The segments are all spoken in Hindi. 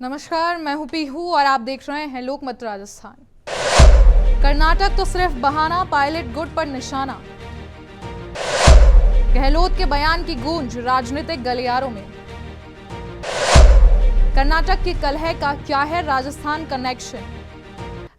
नमस्कार, मैं हूं पीहू और आप देख रहे हैं लोकमत राजस्थान। कर्नाटक तो सिर्फ बहाना, पायलट गुट पर निशाना। गहलोत के बयान की गूंज राजनीतिक गलियारों में। कर्नाटक की कलह का क्या है राजस्थान कनेक्शन?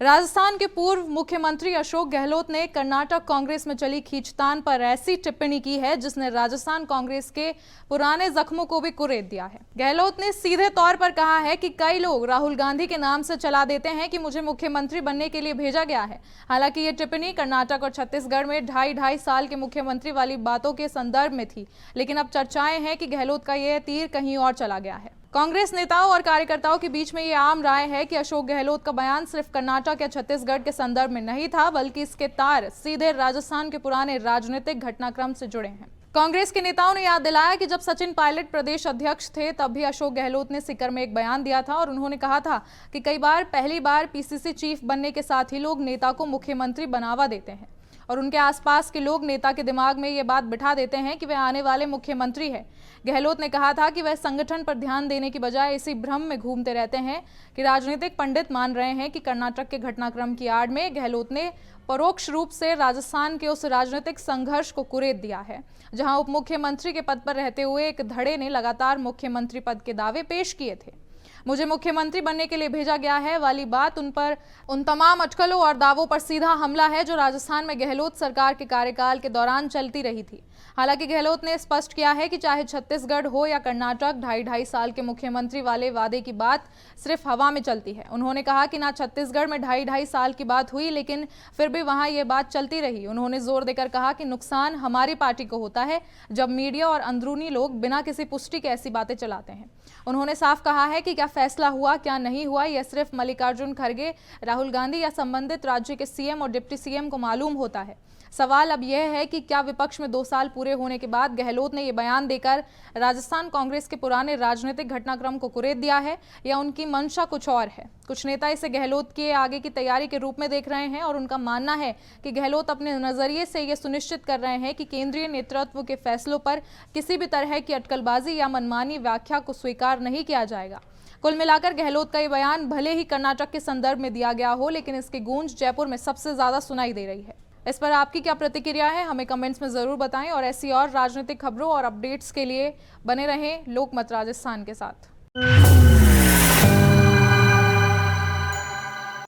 राजस्थान के पूर्व मुख्यमंत्री अशोक गहलोत ने कर्नाटक कांग्रेस में चली खींचतान पर ऐसी टिप्पणी की है जिसने राजस्थान कांग्रेस के पुराने जख्मों को भी कुरेद दिया है। गहलोत ने सीधे तौर पर कहा है कि कई लोग राहुल गांधी के नाम से चला देते हैं कि मुझे मुख्यमंत्री बनने के लिए भेजा गया है। हालांकि ये टिप्पणी कर्नाटक और छत्तीसगढ़ में ढाई साल के मुख्यमंत्री वाली बातों के संदर्भ में थी, लेकिन अब चर्चाएं हैं कि गहलोत का यह तीर कहीं और चला गया है। कांग्रेस नेताओं और कार्यकर्ताओं के बीच में ये आम राय है कि अशोक गहलोत का बयान सिर्फ कर्नाटक या छत्तीसगढ़ के संदर्भ में नहीं था, बल्कि इसके तार सीधे राजस्थान के पुराने राजनीतिक घटनाक्रम से जुड़े हैं। कांग्रेस के नेताओं ने याद दिलाया कि जब सचिन पायलट प्रदेश अध्यक्ष थे तब भी अशोक गहलोत ने सीकर में एक बयान दिया था और उन्होंने कहा था कि कई बार पहली बार पीसीसी चीफ बनने के साथ ही लोग नेता को मुख्यमंत्री बनावा देते हैं और उनके आसपास के लोग नेता के दिमाग में ये बात बिठा देते हैं कि वह आने वाले मुख्यमंत्री है। गहलोत ने कहा था कि वह संगठन पर ध्यान देने की बजाय इसी भ्रम में घूमते रहते हैं कि राजनीतिक पंडित मान रहे हैं कि कर्नाटक के घटनाक्रम की आड़ में गहलोत ने परोक्ष रूप से राजस्थान के उस राजनीतिक संघर्ष को कुरेद दिया है जहां उप मुख्यमंत्री के पद पर रहते हुए एक धड़े ने लगातार मुख्यमंत्री पद के दावे पेश किए थे। मुझे मुख्यमंत्री बनने के लिए भेजा गया है वाली बात उन तमाम अटकलों और दावों पर सीधा हमला है जो राजस्थान में गहलोत सरकार के कार्यकाल के दौरान चलती रही थी। हालांकि गहलोत ने स्पष्ट किया है कि चाहे छत्तीसगढ़ हो या कर्नाटक, ढाई साल के मुख्यमंत्री वाले वादे की बात सिर्फ हवा में चलती है। उन्होंने कहा कि ना छत्तीसगढ़ में ढाई साल की बात हुई, लेकिन फिर भी वहां ये बात चलती रही। उन्होंने जोर देकर कहा कि नुकसान हमारी पार्टी को होता है जब मीडिया और अंदरूनी लोग बिना किसी पुष्टि के ऐसी बातें चलाते हैं। उन्होंने साफ कहा है कि क्या फैसला हुआ क्या नहीं हुआ यह सिर्फ मल्लिकार्जुन खड़गे, राहुल गांधी या संबंधित राज्य के सीएम और डिप्टी सीएम को मालूम होता है। सवाल अब यह है कि क्या विपक्ष में 2 साल पूरे होने के बाद गहलोत ने यह बयान देकर राजस्थान कांग्रेस के पुराने राजनीतिक घटनाक्रम को कुरेद दिया है या उनकी मंशा कुछ और है? कुछ नेता इसे गहलोत के आगे की तैयारी के रूप में देख रहे हैं और उनका मानना है कि गहलोत अपने नजरिए से यह सुनिश्चित कर रहे हैं कि केंद्रीय नेतृत्व के फैसलों पर किसी भी तरह की अटकलबाजी या मनमानी व्याख्या को स्वीकार नहीं किया जाएगा। कुल मिलाकर गहलोत का ये बयान भले ही कर्नाटक के संदर्भ में दिया गया हो, लेकिन इसकी गूंज जयपुर में सबसे ज्यादा सुनाई दे रही है। इस पर आपकी क्या प्रतिक्रिया है, हमें कमेंट्स में जरूर बताएं और ऐसी और राजनीतिक खबरों और अपडेट्स के लिए बने रहें लोकमत राजस्थान के साथ।